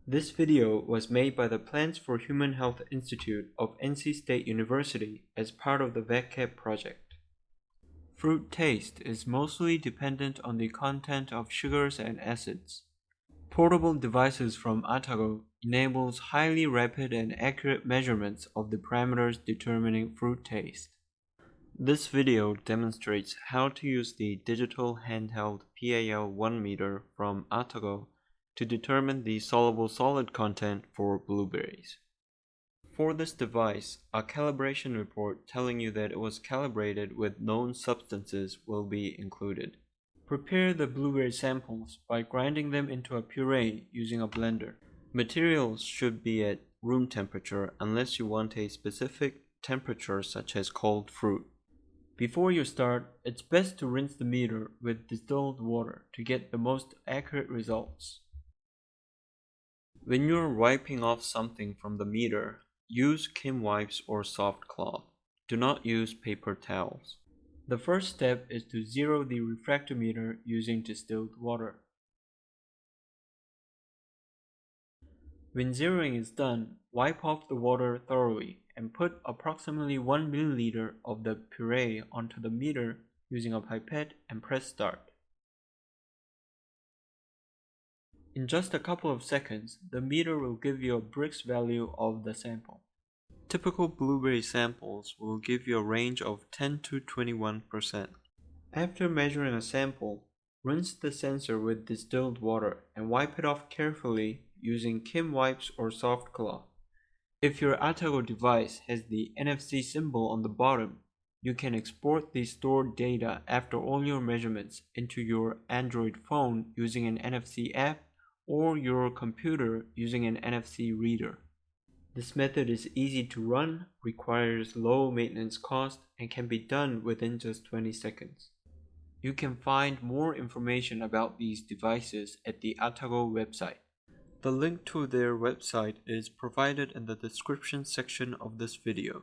This video was made by the Plants for Human Health Institute of NC State University as part of the VacCAP project. Fruit taste is mostly dependent on the content of sugars and acids. Portable devices from Atago enables highly rapid and accurate measurements of the parameters determining fruit taste. This video demonstrates how to use the digital handheld PAL 1 meter from Atago to determine the soluble solid content for blueberries. For this device, a calibration report telling you that it was calibrated with known substances will be included. Prepare the blueberry samples by grinding them into a puree using a blender. Materials should be at room temperature unless you want a specific temperature such as cold fruit. Before you start, it's best to rinse the meter with distilled water to get the most accurate results. When you're wiping off something from the meter, use Kim wipes or soft cloth. Do not use paper towels. The first step is to zero the refractometer using distilled water. When zeroing is done, wipe off the water thoroughly and put approximately 1 milliliter of the puree onto the meter using a pipette and press start. In just a couple of seconds, the meter will give you a Brix value of the sample. Typical blueberry samples will give you a range of 10 to 21%. After measuring a sample, rinse the sensor with distilled water and wipe it off carefully using Kim wipes or soft cloth. If your Atago device has the NFC symbol on the bottom, you can export the stored data after all your measurements into your Android phone using an NFC app or your computer using an NFC reader. This method is easy to run, requires low maintenance cost, and can be done within just 20 seconds. You can find more information about these devices at the Atago website. The link to their website is provided in the description section of this video.